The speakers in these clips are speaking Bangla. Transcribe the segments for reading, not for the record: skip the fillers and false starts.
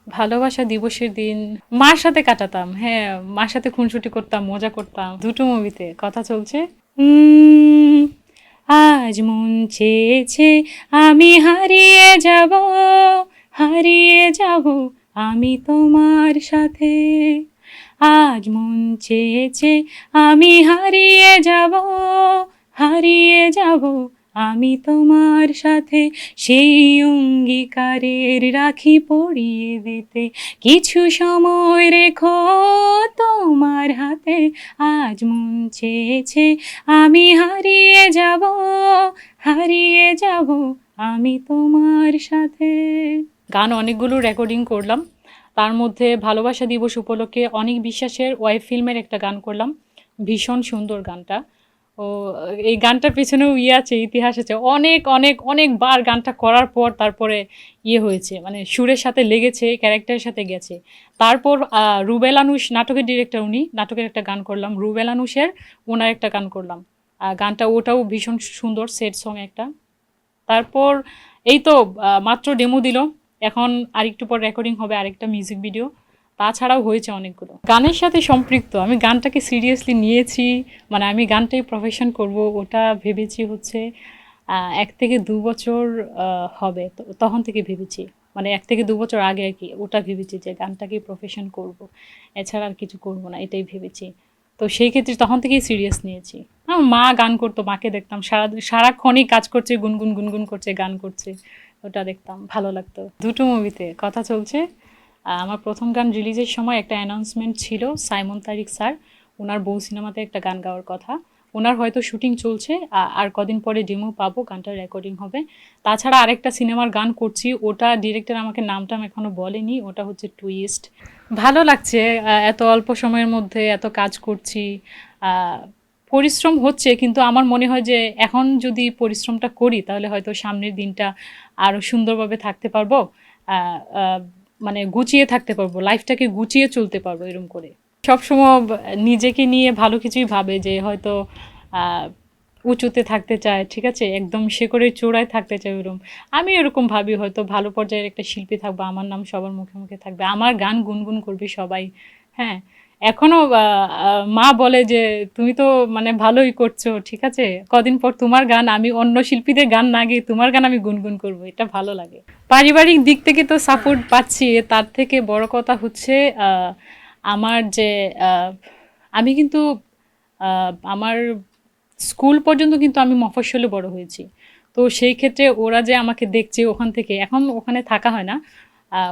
ভালোবাসা দিবসের দিন মার সাথে কাটাতাম। হ্যাঁ, মার সাথে খুনসুটি করতাম, মজা করতাম। দুটো মুভিতে কথা চলছে। উম, আজ মন চেয়েছে আমি হারিয়ে যাব, হারিয়ে যাব আমি তোমার সাথে। আজ মন চেয়েছে আমি হারিয়ে যাব, হারিয়ে যাব আমি তোমার সাথে। সেই অঙ্গীকারের রাখি পরিয়ে দিতে কিছু সময় রেখো তোমার হাতে। আজ মন চেয়েছে আমি হারিয়ে যাব, হারিয়ে যাব আমি তোমার সাথে। গান অনেকগুলো রেকর্ডিং করলাম, তার মধ্যে ভালোবাসা দিবস উপলক্ষে অনিক বিশ্বাসের ওয়াইফ ফিল্মের একটা গান করলাম। ভীষণ সুন্দর গানটা। ও এই গানটার পেছনেও আছে, ইতিহাস আছে। অনেক অনেক অনেকবার গানটা করার পর তারপরে হয়েছে, মানে সুরের সাথে লেগেছে, ক্যারেক্টারের সাথে গেছে। তারপর রুবেল আনুশ নাটকের ডিরেক্টর, উনি নাটকের একটা গান করলাম, রুবেল আনুশের ওনার একটা গান করলাম। গানটা ওটাও ভীষণ সুন্দর, সেট সং একটা। তারপর এই তো মাত্র ডেমো দিল, এখন আরেকটু পর রেকর্ডিং হবে আরেকটা মিউজিক ভিডিও। তাছাড়াও হয়েছে অনেকগুলো গানের সাথে সম্পৃক্ত। আমি গানটাকে সিরিয়াসলি নিয়েছি, মানে আমি গানটাই প্রফেশন করব ওটা ভেবেছি হচ্ছে 1 থেকে 2 বছর হবে, তো তখন থেকে ভেবেছি, মানে 1 থেকে 2 বছর আগে আর কি ওটা ভেবেছি যে গানটাকে প্রফেশন করব, এছাড়া আর কিছু করব না, এটাই ভেবেছি। তো সেই ক্ষেত্রে তখন থেকেই সিরিয়াস নিয়েছি। আমার মা গান করতো, মাকে দেখতাম সারাক্ষণই কাজ করছে, গুনগুন গুনগুন করছে, গান করছে, ওটা দেখতাম, ভালো লাগতো। দুটো মুভিতে কথা চলছে। আমার প্রথম গান রিলিজের সময় একটা অ্যানাউন্সমেন্ট ছিল, সাইমন তারিক স্যার ওনার বউ সিনেমাতে একটা গান গাওয়ার কথা। ওনার হয়তো শুটিং চলছে, আর কদিন পরে ডেমো পাবো, গানটার রেকর্ডিং হবে। তাছাড়া আরেকটা সিনেমার গান করছি, ওটা ডিরেক্টর আমাকে নামটাম এখনো বলেনি, ওটা হচ্ছে টুইস্ট। ভালো লাগছে, এত অল্প সময়ের মধ্যে এত কাজ করছি। আহ, পরিশ্রম হচ্ছে, কিন্তু আমার মনে হয় যে এখন যদি পরিশ্রমটা করি তাহলে হয়তো সামনের দিনটা আরও সুন্দরভাবে থাকতে পারবো। আহ, আহ, মানে গুছিয়ে থাকতে পারবো, লাইফটাকে গুছিয়ে চলতে পারবো এরকম করে। সবসময় নিজেকে নিয়ে ভালো কিছুই ভাবে, যে হয়তো আহ, উঁচুতে থাকতে চায়, ঠিক আছে, একদম শেকড়ের চূড়ায় থাকতে চায় ওরকম। আমি এরকম ভাবি, হয়তো ভালো পর্যায়ের একটা শিল্পী থাকবো, আমার নাম সবার মুখে মুখে থাকবে, আমার গান গুনগুন করবে সবাই। হ্যাঁ, এখনো মা বলে যে তুমি তো মানে ভালোই করছো, ঠিক আছে, কদিন পর তোমার গান আমি অন্য শিল্পীদের গান না গিয়ে তোমার গান আমি গুনগুন করবো, এটা ভালো লাগে। পারিবারিক দিক থেকে তো সাপোর্ট পাচ্ছি, তার থেকে বড় কথা হচ্ছে আমার যে আহ, আমি কিন্তু আমার স্কুল পর্যন্ত কিন্তু আমি মফস্বলে বড় হয়েছি। তো সেই ক্ষেত্রে ওরা যে আমাকে দেখছে ওখান থেকে, এখন ওখানে থাকা হয় না,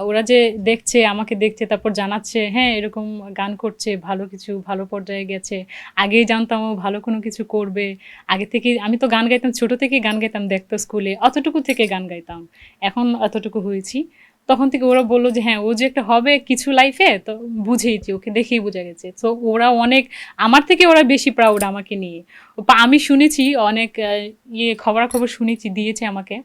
ওরা যে দেখছে, আমাকে দেখছে, তারপর জানাচ্ছে হ্যাঁ এরকম গান করছে, ভালো কিছু ভালো পর্যায়ে গেছে। আগেই জানতাম ও ভালো কোনো কিছু করবে। আগে থেকে আমি তো গান গাইতাম, ছোট থেকেই গান গাইতাম, দেখতো স্কুলে, অতটুকু থেকে গান গাইতাম, এখন এতটুকু হয়েছি। তখন থেকে ওরা বললো যে হ্যাঁ ও যে একটা হবে কিছু লাইফে, তো বুঝেইছি, ওকে দেখেই বোঝা গেছে। তো ওরা অনেক, আমার থেকে ওরা বেশি প্রাউড আমাকে নিয়ে। আমি শুনেছি অনেক খবরাখবর শুনেছি, দিয়েছে আমাকে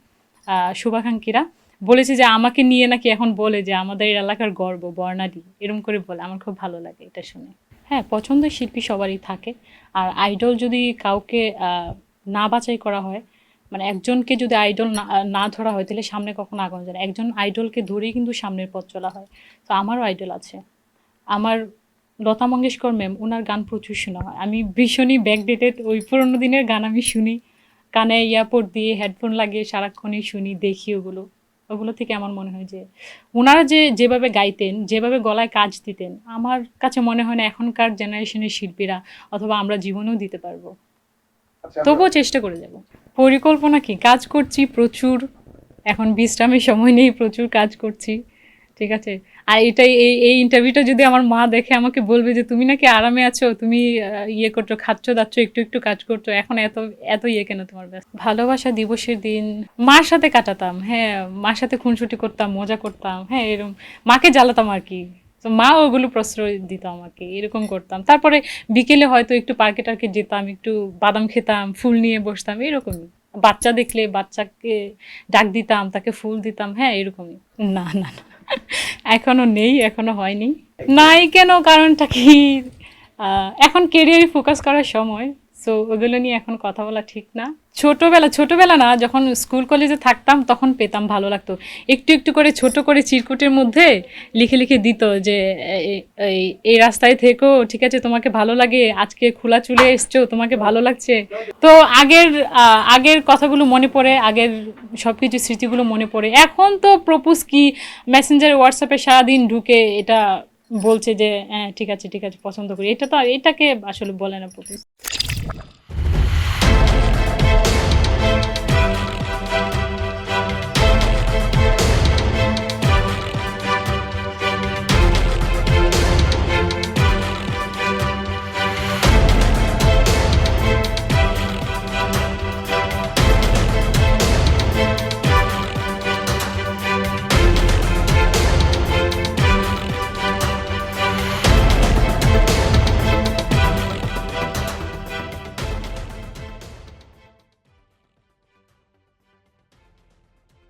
শুভাকাঙ্ক্ষীরা, বলেছে যে আমাকে নিয়ে নাকি এখন বলে যে আমাদের এলাকার গর্ব বর্ণালী, এরকম করে বলে। আমার খুব ভালো লাগে এটা শুনে। হ্যাঁ, পছন্দের শিল্পী সবারই থাকে। আর আইডল যদি কাউকে না বাছাই করা হয়, মানে একজনকে যদি আইডল না না ধরা হয় তাহলে সামনে কখনো আগানো যায় না। একজন আইডলকে ধরেই কিন্তু সামনের পথ চলা হয়। তো আমারও আইডল আছে। আমার লতা মঙ্গেশকর ম্যাম, ওনার গান প্রচুর শোনা হয়। আমি ভীষণই ব্যাকডেটেড, ওই পুরোনো দিনের গান আমি শুনি, কানে ইয়ারপড দিয়ে হেডফোন লাগিয়ে সারাক্ষণই শুনি, দেখি ওগুলো। ওগুলো থেকে আমার মনে হয় যে ওনারা যে যেভাবে গাইতেন, যেভাবে গলায় কাজ দিতেন, আমার কাছে মনে হয় না এখনকার জেনারেশনের শিল্পীরা অথবা আমরা জীবনেও দিতে পারবো। তবুও চেষ্টা করে যাব। পরিকল্পনা কি, কাজ করছি প্রচুর, এখন বিশ্রামের সময় নেই, প্রচুর কাজ করছি, ঠিক আছে। আর এটাই, এই ইন্টারভিউটা যদি আমার মা দেখে আমাকে বলবে যে তুমি নাকি আরামে আছো, তুমি করছো, খাচ্ছ দাচ্ছ, একটু একটু কাজ করছো, এখন এত এত কেন তোমার ব্যস্ত। ভালোবাসা দিবসের দিন মার সাথে কাটাতাম। হ্যাঁ, মার সাথে খুনসুটি করতাম, মজা করতাম, হ্যাঁ এরকম, মাকে জ্বালাতাম আর কি। তো মা ওগুলো প্রশ্রয় দিত আমাকে, এরকম করতাম। তারপরে বিকেলে হয়তো একটু পার্কে টার্কে যেতাম, একটু বাদাম খেতাম, ফুল নিয়ে বসতাম, এরকমই। বাচ্চা দেখলে বাচ্চাকে ডাক দিতাম, তাকে ফুল দিতাম, হ্যাঁ এরকমই। না না না, এখনো নেই, এখনো হয়নি। নাই কেন, কারণটা কি, এখন কেরিয়ারে ফোকাস করার সময়। সো ওগুলো নিয়ে এখন কথা বলা ঠিক না। ছোটবেলা না, যখন স্কুল কলেজে থাকতাম তখন পেতাম, ভালো লাগতো। একটু একটু করে ছোট করে চিরকুটের মধ্যে লিখে লিখে দিত যে এই রাস্তায় থেকো, ঠিক আছে, তোমাকে ভালো লাগে, আজকে খোলা চুলে এসছো, তোমাকে ভালো লাগছে। তো আগের কথাগুলো মনে পড়ে, আগের সব কিছু স্মৃতিগুলো মনে পড়ে। এখন তো প্রপোজ কি, মেসেঞ্জারে হোয়াটসঅ্যাপে সারাদিন ঢুকে এটা বলছে যে হ্যাঁ ঠিক আছে ঠিক আছে পছন্দ করি, এটা তো এটাকে আসলে বলে না প্রপোজ।